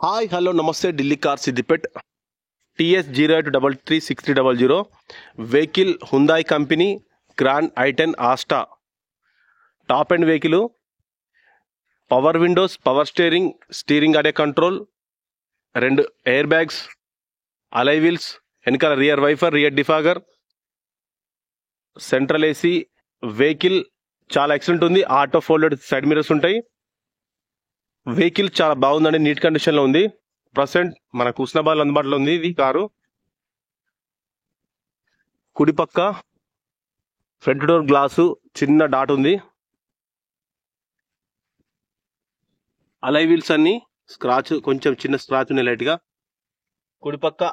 hi hello నమస్తే Delhi car Siddipet TS08336300 vehicle Hyundai company grand i10 Asta top end vehicle power windows power steering audio control 2 airbags alloy wheels వెనకాల rear wiper rear defogger central AC vehicle చాలా excellent ఉంది auto folded side mirrors ఉంటాయి vehicle చాలా బాగుందండి neat condition లో ఉంది present మనకు హుస్నాబాద్ అందుబాటులో ఉంది ఇది కారు కుడి పక్క ఫ్రంట్ డోర్ గ్లాసు చిన్న డాట్ ఉంది అలై వీల్స్ అన్ని స్క్రాచ్ కొంచెం చిన్న స్క్రాచ్ ఉంది లైట్ గా కుడి పక్క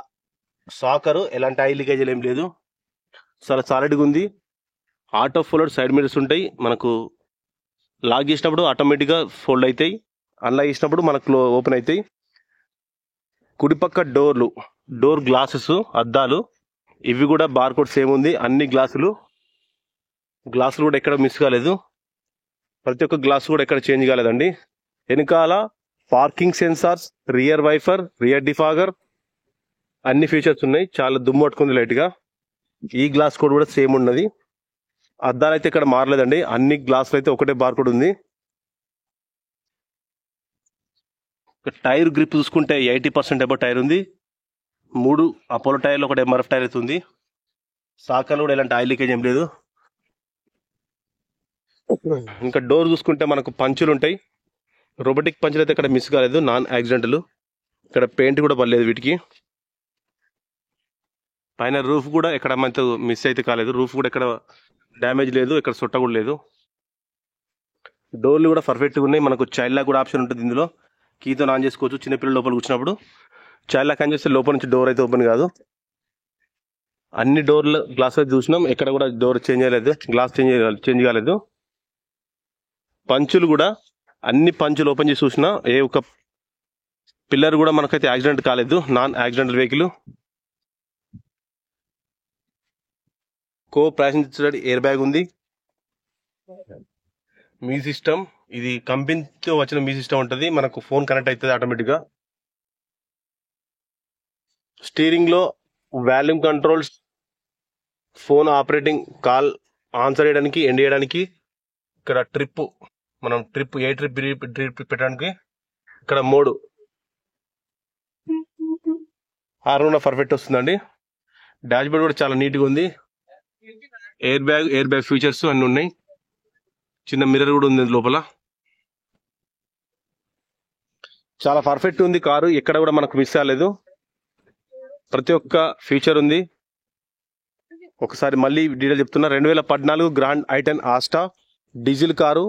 సాకరు ఎలాంటి ఆయిల్ లీకేజ్ ఏం లేదు చాలా సాలిడ్గా ఉంది ఆటో ఫోల్డెడ్ సైడ్ మిరర్స్ ఉంటాయి మనకు లాక్ చేసినప్పుడు ఆటోమేటిక్గా ఫోల్డ్ అవుతాయి అన్లాక్ చేసినప్పుడు మనకు ఓపెన్ అవుతాయి కుడిపక్క డోర్ గ్లాసెస్ అద్దాలు ఇవి కూడా బార్ కోడ్ సేమ్ ఉంది అన్ని గ్లాసులు కూడా ఎక్కడ మిస్ కాలేదు ప్రతి ఒక్క గ్లాస్ కూడా ఎక్కడ చేంజ్ కాలేదండి వెనకాల parking sensors rear wiper rear defogger అన్ని ఫీచర్స్ ఉన్నాయి చాలా దుమ్ము పట్టుకుంది లైట్ గా ఈ గ్లాస్ కోడ్ కూడా సేమ్ ఉన్నది అద్దాలు అయితే ఇక్కడ మారలేదండి అన్ని గ్లాసులు అయితే ఒకటే బార్ కోడ్ ఉంది టైర్ గ్రిప్ చూసుకుంటే 80% అబౌ టైర్ ఉంది 3 అపోలో టైర్లు 1 MRF టైర్ అయితే ఉంది సాకర్లు కూడా ఎలాంటి ఆయిల్ లీకేజ్ ఏం లేదు ఇంకా డోర్ చూసుకుంటే మనకు పంచులు ఉంటాయి రోబోటిక్ పంచులు అయితే ఇక్కడ మిస్ కాలేదు నాన్ యాక్సిడెంటల్ ఇక్కడ పెయింట్ కూడా పడలేదు వీటికి పైన రూఫ్ కూడా ఎక్కడ మనతో మిస్ అయితే కాలేదు రూఫ్ కూడా ఎక్కడ డ్యామేజ్ లేదు ఇక్కడ సొట్ట కూడా లేదు డోర్లు కూడా పర్ఫెక్ట్గా ఉన్నాయి మనకు చైల్డ్ లాక్ కూడా ఆప్షన్ ఉంటుంది ఇందులో కీతో ఆన్ చేసుకోవచ్చు చిన్నపిల్లలు లోపల కూర్చున్నప్పుడు చైల్డ్ లాక్ ఆన్ చేస్తే లోపల నుంచి డోర్ అయితే ఓపెన్ కాదు అన్ని డోర్లు గ్లాస్ అయితే చూసినాం ఎక్కడ కూడా డోర్ చేంజ్ అయ్యలేదు గ్లాస్ చేంజ్ కాలేదు పంచులు కూడా అన్ని పంచులు ఓపెన్ చేసి చూసినా ఏ ఒక్క పిల్లర్ కూడా మనకైతే యాక్సిడెంట్ కాలేదు non accidental vehicle co passenger air bag ఉంది మీ సిస్టమ్ ఇది కంపెనీతో వచ్చిన మీ సిస్టమ్ ఉంటుంది మనకు ఫోన్ కనెక్ట్ అవుతుంది ఆటోమేటిక్గా స్టీరింగ్ లో volume controls phone operating call answer చేయడానికి ఎండ్ చేయడానికి ఇక్కడ మనం ఏ ట్రిప్ పెట్టడానికి ఇక్కడ మోడ్ హార్న్ పర్ఫెక్ట్ వస్తుందండి డాష్ బోర్డ్ కూడా చాలా నీట్గా ఉంది ఎయిర్ బ్యాగ్ ఫీచర్స్ అన్ని ఉన్నాయి చిన్న మిర్రర్ కూడా ఉంది లోపల చాలా పర్ఫెక్ట్ ఉంది కారు ఎక్కడ కూడా మనకు మిస్ అవ్వలేదు ప్రతి ఒక్క ఫీచర్ ఉంది ఒకసారి మళ్ళీ డీటెయిల్ చెప్తున్నా 2014 grand i10 Asta diesel car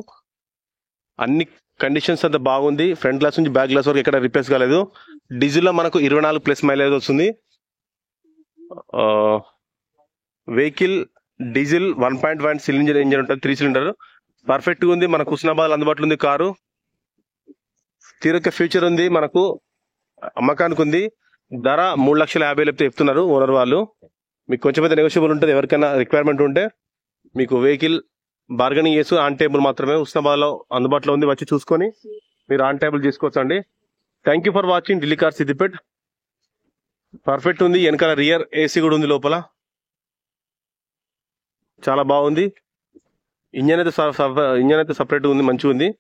అన్ని కండిషన్స్ అంతా బాగుంది ఫ్రంట్ గ్లాస్ నుంచి బ్యాక్ గ్లాస్ వరకు ఎక్కడ రిపేర్స్ కాలేదు డీజిల్లో మనకు 24+ మైలేజ్ వస్తుంది వెహికల్ డీజిల్ 1.1 సిలిండర్ ఇంజన్ ఉంటుంది 3 సిలిండర్ పర్ఫెక్ట్గా ఉంది మనకు హుస్నాబాద్ అందుబాటులో ఉంది కారు తీరొక్క ఫ్యూచర్ ఉంది మనకు అమ్మకానికి ఉంది ధర 3,50,000 చెప్తున్నారు ఓనర్ వాళ్ళు మీకు కొంచెం అయితే నెగోషియబుల్ ఉంటుంది ఎవరికైనా రిక్వైర్మెంట్ ఉంటే మీకు వెహికల్ బార్గెనింగ్ చేసి ఆన్ టేబుల్ మాత్రమే హుస్నాబాద్లో అందుబాటులో ఉంది వచ్చి చూసుకొని మీరు ఆన్ టేబుల్ చేసుకోవచ్చు అండి thank you for watching Delhi car Siddipet perfect ఉంది వెనకాల రియర్ ఏసీ కూడా ఉంది లోపల చాలా బాగుంది ఇంజన్ అయితే సపరేట్గా ఉంది మంచిగా ఉంది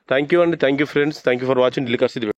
థ్యాంక్ యూ అండి thank you friends thank you for watching Delhi car Siddipet